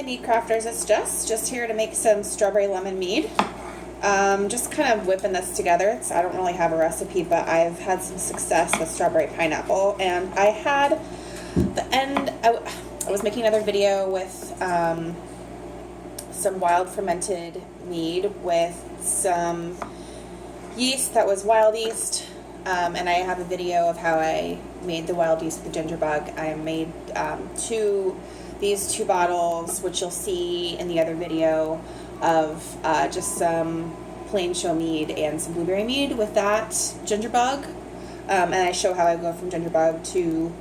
Hey Mead Crafters, it's just here to make some strawberry lemon mead. Just kind of whipping this together. I don't really have a recipe, but I've had some success with strawberry pineapple, and I had I was making another video with some wild fermented mead with some yeast that was wild yeast, and I have a video of how I made the wild yeast with the ginger bug. I made these two bottles, which you'll see in the other video, of just some plain show mead and some blueberry mead with that ginger bug, and I show how I go from ginger bug to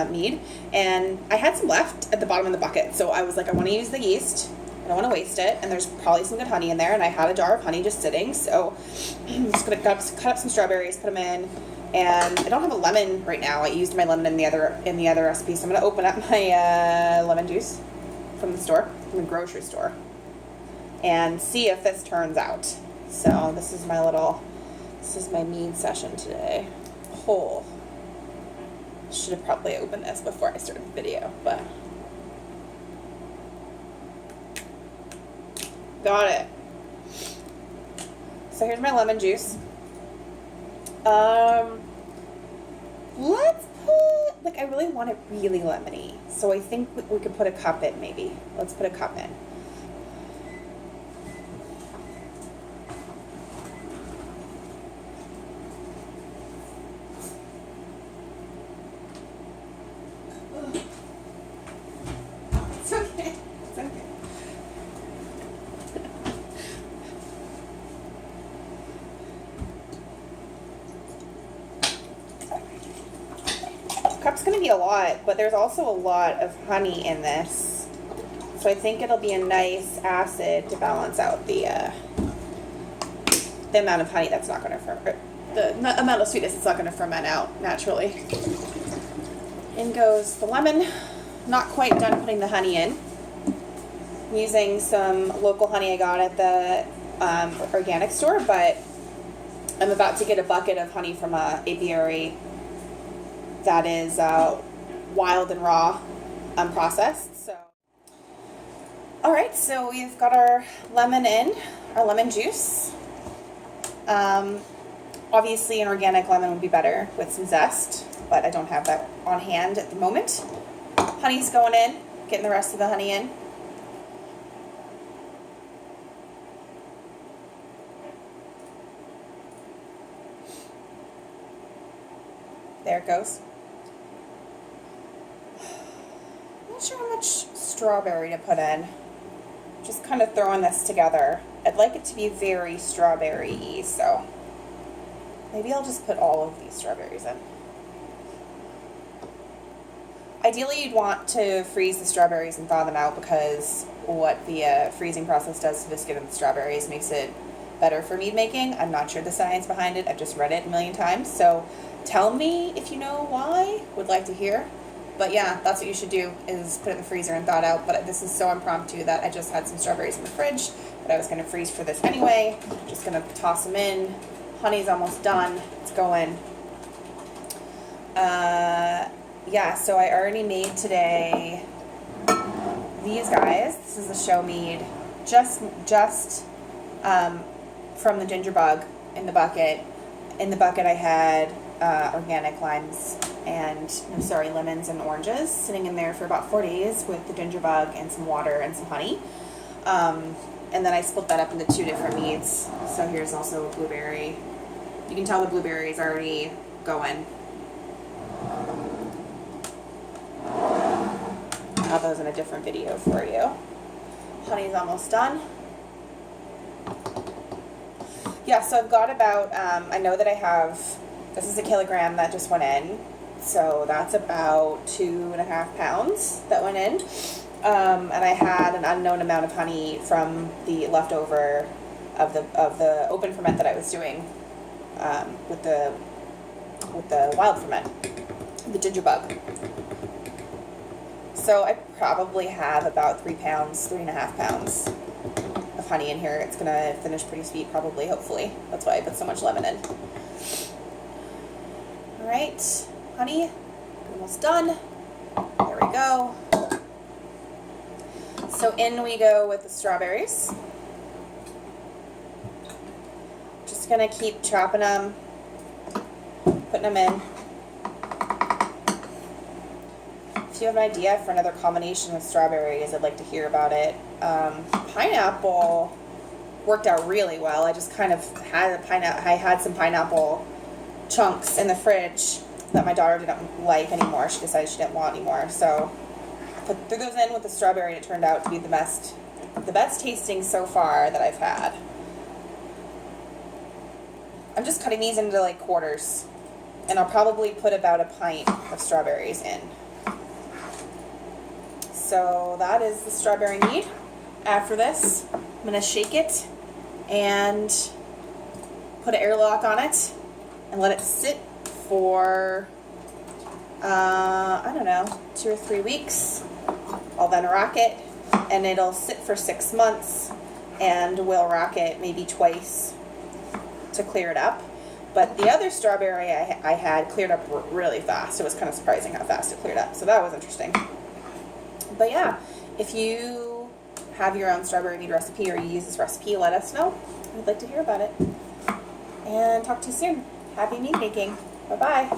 mead. And I had some left at the bottom of the bucket, so I was like, I want to use the yeast, I don't want to waste it, and there's probably some good honey in there, and I had a jar of honey just sitting, so I'm just going to cut up some strawberries, put them in. And I don't have a lemon right now. I used my lemon in the other recipe, so I'm going to open up my lemon juice from the grocery store, and see if this turns out. So this is my mead session today. Should have probably opened this before I started the video, but got it. So here's my lemon juice. Let's put, I really want it really lemony, so I think we could put a cup in, maybe. Let's put a cup in. It's okay. It's okay. Cup's going to be a lot, but there's also a lot of honey in this, so I think it'll be a nice acid to balance out the amount of honey that's not going to ferment, the amount of sweetness that's not going to ferment out naturally. In goes the lemon. Not quite done putting the honey in. I'm using some local honey I got at the organic store, but I'm about to get a bucket of honey from a apiary that is wild and raw, unprocessed. So, all right, so we've got our lemon in, our lemon juice. Obviously, an organic lemon would be better with some zest, but I don't have that on hand at the moment. Honey's going in, getting the rest of the honey in. There it goes. Not sure how much strawberry to put in. Just kind of throwing this together. I'd like it to be very strawberry-y, so maybe I'll just put all of these strawberries in. Ideally, you'd want to freeze the strawberries and thaw them out, because what the freezing process does to the skin of the strawberries makes it better for mead making. I'm not sure the science behind it. I've just read it a million times, so tell me if you know why. Would like to hear. But yeah, that's what you should do, is put it in the freezer and thaw it out. But this is so impromptu that I just had some strawberries in the fridge that I was going to freeze for this anyway. Just going to toss them in. Honey's almost done. It's going. Yeah, so I already made today these guys. This is the show mead. Just from the ginger bug in the bucket. In the bucket I had organic limes and, lemons and oranges sitting in there for about 4 days with the ginger bug and some water and some honey. And then I split that up into two different meads. So here's also a blueberry. You can tell the blueberry is already going. I'll have those in a different video for you. Honey's almost done. Yeah, so I've got about, I know that I have, this is a kilogram that just went in, so that's about 2.5 pounds that went in, and I had an unknown amount of honey from the leftover of the open ferment that I was doing with the wild ferment, the ginger bug. So I probably have about 3.5 pounds of honey in here. It's going to finish pretty sweet, probably, hopefully. That's why I put so much lemon in. All right, honey, almost done. There we go. So So in we go with the strawberries. Just gonna keep chopping them, putting them in. If you have an idea for another combination with strawberries, I'd like to hear about it. Pineapple worked out really well. I just kind of had I had some pineapple chunks in the fridge that my daughter didn't like anymore. She decided she didn't want anymore. So threw those in with the strawberry, and it turned out to be the best tasting so far that I've had. I'm just cutting these into like quarters, and I'll probably put about a pint of strawberries in. So that is the strawberry mead. After this, I'm going to shake it and put an airlock on it and let it sit for, I don't know, 2 or 3 weeks. I'll then rack it, and it'll sit for 6 months, and we'll rack it maybe twice to clear it up. But the other strawberry I had cleared up really fast. It was kind of surprising how fast it cleared up, so that was interesting. But yeah, if you have your own strawberry mead recipe or you use this recipe, let us know. We'd like to hear about it. And talk to you soon. Happy mead making. Bye-bye.